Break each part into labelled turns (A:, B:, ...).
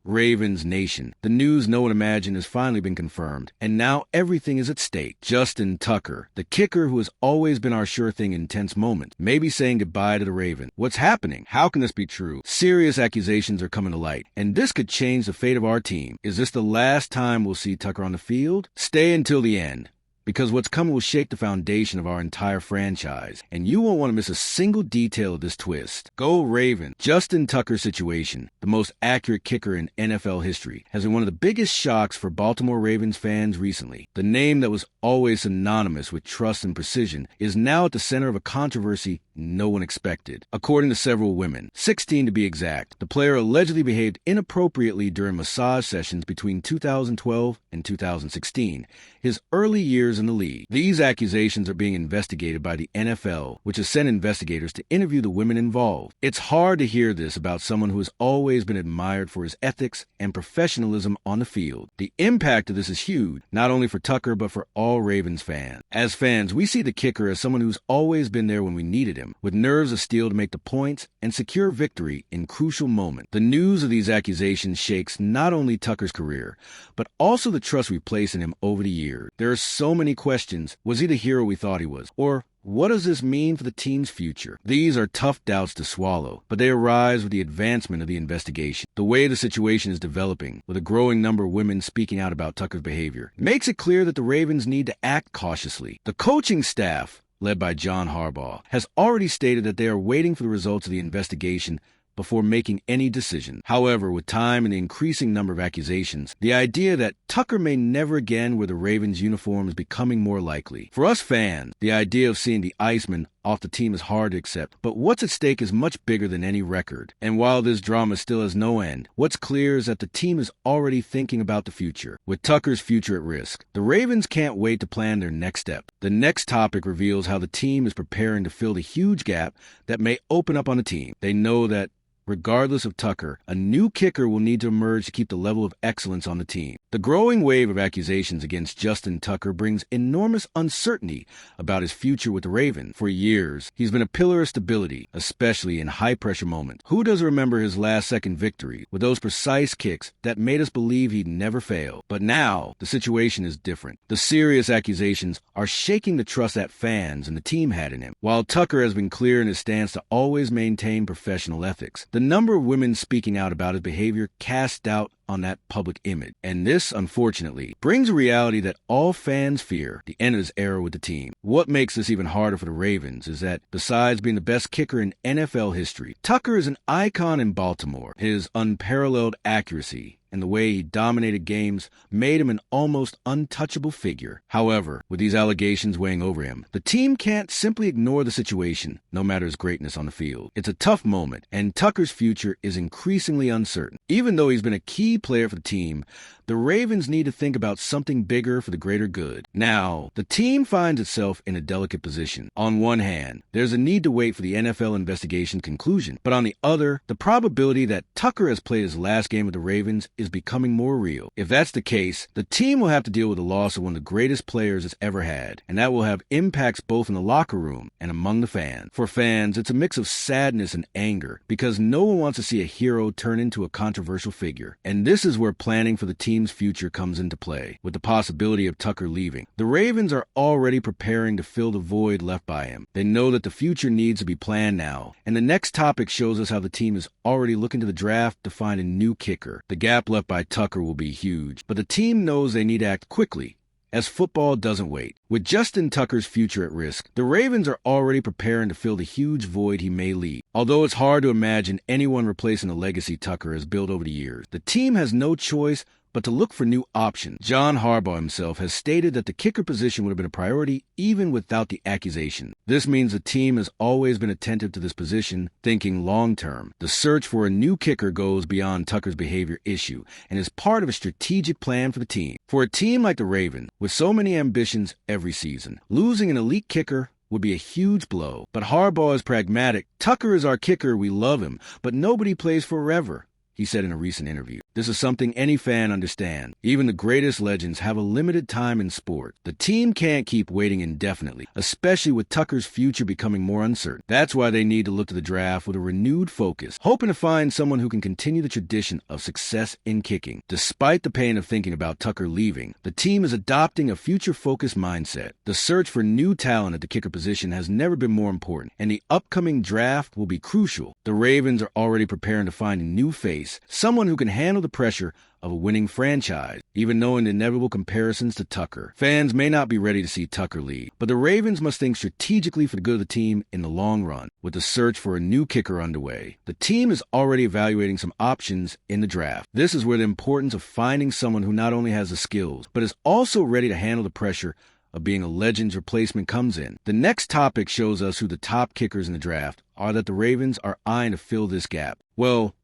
A: Ravens Nation. The news no one imagined has finally been confirmed, and now everything is at stake. Justin Tucker, the kicker who has always been our sure thing in tense moments, may be saying goodbye to the Ravens. What's happening? How can this be true? Serious accusations are coming to light, and this could change the fate of our team. Is this the last time we'll see Tucker on the field? Stay until the end, because what's coming will shake the foundation of our entire franchise, and you won't want to miss a single detail of this twist. Go Ravens! Justin Tucker's situation, the most accurate kicker in NFL history, has been one of the biggest shocks for Baltimore Ravens fans recently. The name that was always synonymous with trust and precision is now at the center of a controversy no one expected. According to several women, 16 to be exact, the player allegedly behaved inappropriately during massage sessions between 2012 and 2016, his early years in the league. These accusations are being investigated by the NFL, which has sent investigators to interview the women involved. It's hard to hear this about someone who has always been admired for his ethics and professionalism on the field. The impact of this is huge, not only for Tucker, but for all Ravens fans. As fans, we see the kicker as someone who's always been there when we needed him, with nerves of steel to make the points and secure victory in crucial moments. The news of these accusations shakes not only Tucker's career, but also the trust we place in him over the years. There are so many questions. Was he the hero we thought he was? Or what does this mean for the team's future? These are tough doubts to swallow, but they arise with the advancement of the investigation. The way the situation is developing, with a growing number of women speaking out about Tucker's behavior, makes it clear that the Ravens need to act cautiously. The coaching staff, led by John Harbaugh, has already stated that they are waiting for the results of the investigation before making any decision. However, with time and the increasing number of accusations, the idea that Tucker may never again wear the Ravens uniform is becoming more likely. For us fans, the idea of seeing the Iceman off the team is hard to accept, but what's at stake is much bigger than any record. And while this drama still has no end, what's clear is that the team is already thinking about the future. With Tucker's future at risk, the Ravens can't wait to plan their next step. The next topic reveals how the team is preparing to fill the huge gap that may open up on the team. They know that regardless of Tucker, a new kicker will need to emerge to keep the level of excellence on the team. The growing wave of accusations against Justin Tucker brings enormous uncertainty about his future with the Ravens. For years, he's been a pillar of stability, especially in high-pressure moments. Who doesn't remember his last-second victory with those precise kicks that made us believe he'd never fail? But now, the situation is different. The serious accusations are shaking the trust that fans and the team had in him. While Tucker has been clear in his stance to always maintain professional ethics, the number of women speaking out about his behavior casts doubt on that public image. And this, unfortunately, brings a reality that all fans fear: the end of his era with the team. What makes this even harder for the Ravens is that, besides being the best kicker in NFL history, Tucker is an icon in Baltimore. His unparalleled accuracy and the way he dominated games made him an almost untouchable figure. However, with these allegations weighing over him, the team can't simply ignore the situation, no matter his greatness on the field. It's a tough moment, and Tucker's future is increasingly uncertain. Even though he's been a key player for the team, the Ravens need to think about something bigger for the greater good. Now, the team finds itself in a delicate position. On one hand, there's a need to wait for the NFL investigation conclusion, but on the other, the probability that Tucker has played his last game with the Ravens is becoming more real. If that's the case, the team will have to deal with the loss of one of the greatest players it's ever had, and that will have impacts both in the locker room and among the fans. For fans, it's a mix of sadness and anger, because no one wants to see a hero turn into a controversial figure. And this is where planning for the team's future comes into play, with the possibility of Tucker leaving. The Ravens are already preparing to fill the void left by him. They know that the future needs to be planned now, and the next topic shows us how the team is already looking to the draft to find a new kicker. The gap left by Tucker will be huge, but the team knows they need to act quickly, as football doesn't wait. With Justin Tucker's future at risk, the Ravens are already preparing to fill the huge void he may leave. Although it's hard to imagine anyone replacing the legacy Tucker has built over the years, the team has no choice but to look for new options. John Harbaugh himself has stated that the kicker position would have been a priority even without the accusation. This means the team has always been attentive to this position, thinking long-term. The search for a new kicker goes beyond Tucker's behavior issue and is part of a strategic plan for the team. For a team like the Ravens, with so many ambitions every season, losing an elite kicker would be a huge blow. But Harbaugh is pragmatic. Tucker is our kicker, we love him, but nobody plays forever. he said in a recent interview. This is something any fan understands. Even the greatest legends have a limited time in sport. The team can't keep waiting indefinitely, especially with Tucker's future becoming more uncertain. That's why they need to look to the draft with a renewed focus, hoping to find someone who can continue the tradition of success in kicking. Despite the pain of thinking about Tucker leaving, the team is adopting a future-focused mindset. The search for new talent at the kicker position has never been more important, and the upcoming draft will be crucial. The Ravens are already preparing to find a new face, someone who can handle the pressure of a winning franchise, even knowing the inevitable comparisons to Tucker. Fans may not be ready to see Tucker leave, but the Ravens must think strategically for the good of the team in the long run. With the search for a new kicker underway, the team is already evaluating some options in the draft. This is where the importance of finding someone who not only has the skills, but is also ready to handle the pressure of being a legend's replacement comes in. The next topic shows us who the top kickers in the draft are that the Ravens are eyeing to fill this gap. Well,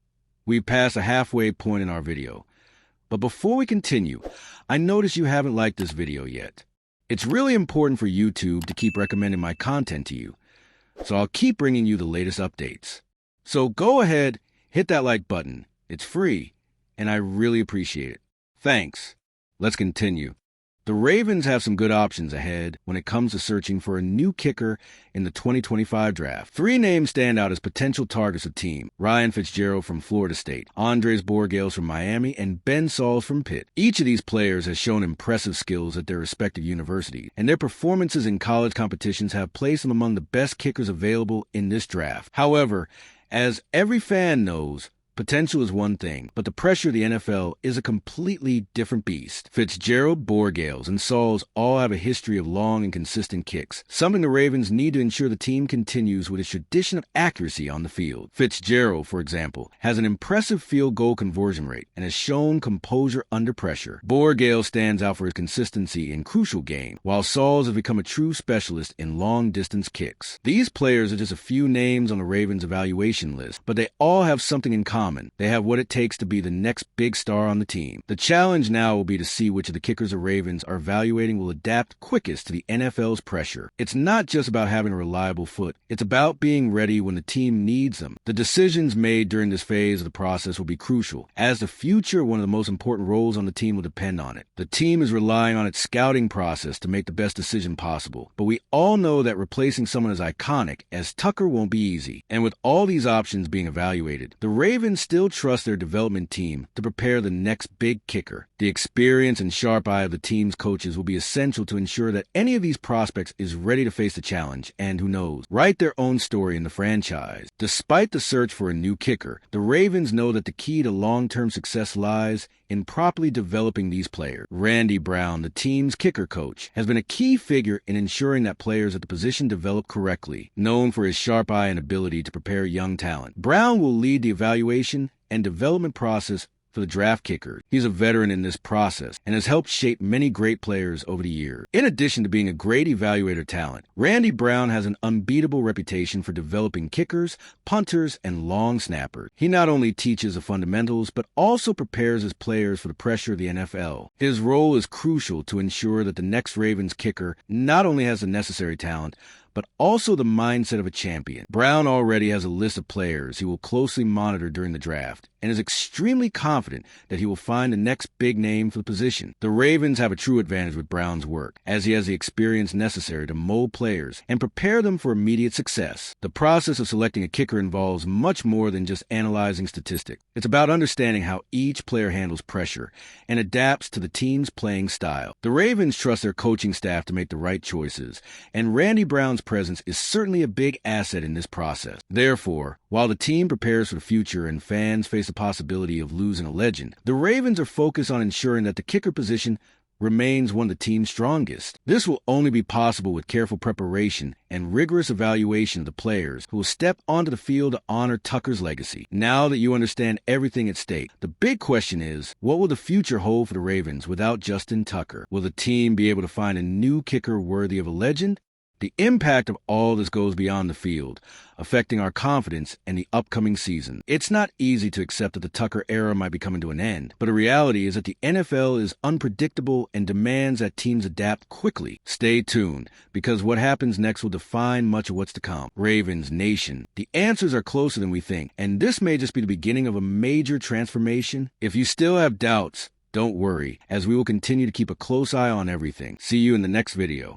A: we've passed a halfway point in our video. But before we continue, I notice you haven't liked this video yet. It's really important for YouTube to keep recommending my content to you, so I'll keep bringing you the latest updates. So go ahead, hit that like button. It's free, and I really appreciate it. Thanks. Let's continue. The Ravens have some good options ahead when it comes to searching for a new kicker in the 2025 draft. 3 names stand out as potential targets of the team: Ryan Fitzgerald from Florida State, Andres Borregales from Miami, and Ben Sauls from Pitt. Each of these players has shown impressive skills at their respective universities, and their performances in college competitions have placed them among the best kickers available in this draft. However, as every fan knows, potential is one thing, but the pressure of the NFL is a completely different beast. Fitzgerald, Borregales, and Sauls all have a history of long and consistent kicks, something the Ravens need to ensure the team continues with its tradition of accuracy on the field. Fitzgerald, for example, has an impressive field goal conversion rate and has shown composure under pressure. Borregales stands out for his consistency in crucial games, while Sauls has become a true specialist in long-distance kicks. These players are just a few names on the Ravens' evaluation list, but they all have something in common. They have what it takes to be the next big star on the team. The challenge now will be to see which of the kickers the Ravens are evaluating will adapt quickest to the NFL's pressure. It's not just about having a reliable foot. It's about being ready when the team needs them. The decisions made during this phase of the process will be crucial, as the future of one of the most important roles on the team will depend on it. The team is relying on its scouting process to make the best decision possible, but we all know that replacing someone as iconic as Tucker won't be easy. And with all these options being evaluated, the Ravens still trust their development team to prepare the next big kicker. The experience and sharp eye of the team's coaches will be essential to ensure that any of these prospects is ready to face the challenge and, who knows, write their own story in the franchise. Despite the search for a new kicker, the Ravens know that the key to long-term success lies in properly developing these players. Randy Brown, the team's kicker coach, has been a key figure in ensuring that players at the position develop correctly. Known for his sharp eye and ability to prepare young talent, Brown will lead the evaluation and development process for the draft kicker. He's a veteran in this process and has helped shape many great players over the years. In addition to being a great evaluator talent, Randy Brown has an unbeatable reputation for developing kickers, punters, and long snappers. He not only teaches the fundamentals, but also prepares his players for the pressure of the NFL. His role is crucial to ensure that the next Ravens kicker not only has the necessary talent, but also the mindset of a champion. Brown already has a list of players he will closely monitor during the draft and is extremely confident that he will find the next big name for the position. The Ravens have a true advantage with Brown's work, as he has the experience necessary to mold players and prepare them for immediate success. The process of selecting a kicker involves much more than just analyzing statistics. It's about understanding how each player handles pressure and adapts to the team's playing style. The Ravens trust their coaching staff to make the right choices, and Randy Brown's presence is certainly a big asset in this process. Therefore, while the team prepares for the future and fans face the possibility of losing a legend, the Ravens are focused on ensuring that the kicker position remains one of the team's strongest. This will only be possible with careful preparation and rigorous evaluation of the players who will step onto the field to honor Tucker's legacy. Now that you understand everything at stake, the big question is, what will the future hold for the Ravens without Justin Tucker? Will the team be able to find a new kicker worthy of a legend? The impact of all this goes beyond the field, affecting our confidence in the upcoming season. It's not easy to accept that the Tucker era might be coming to an end, but the reality is that the NFL is unpredictable and demands that teams adapt quickly. Stay tuned, because what happens next will define much of what's to come. Ravens Nation, the answers are closer than we think, and this may just be the beginning of a major transformation. If you still have doubts, don't worry, as we will continue to keep a close eye on everything. See you in the next video.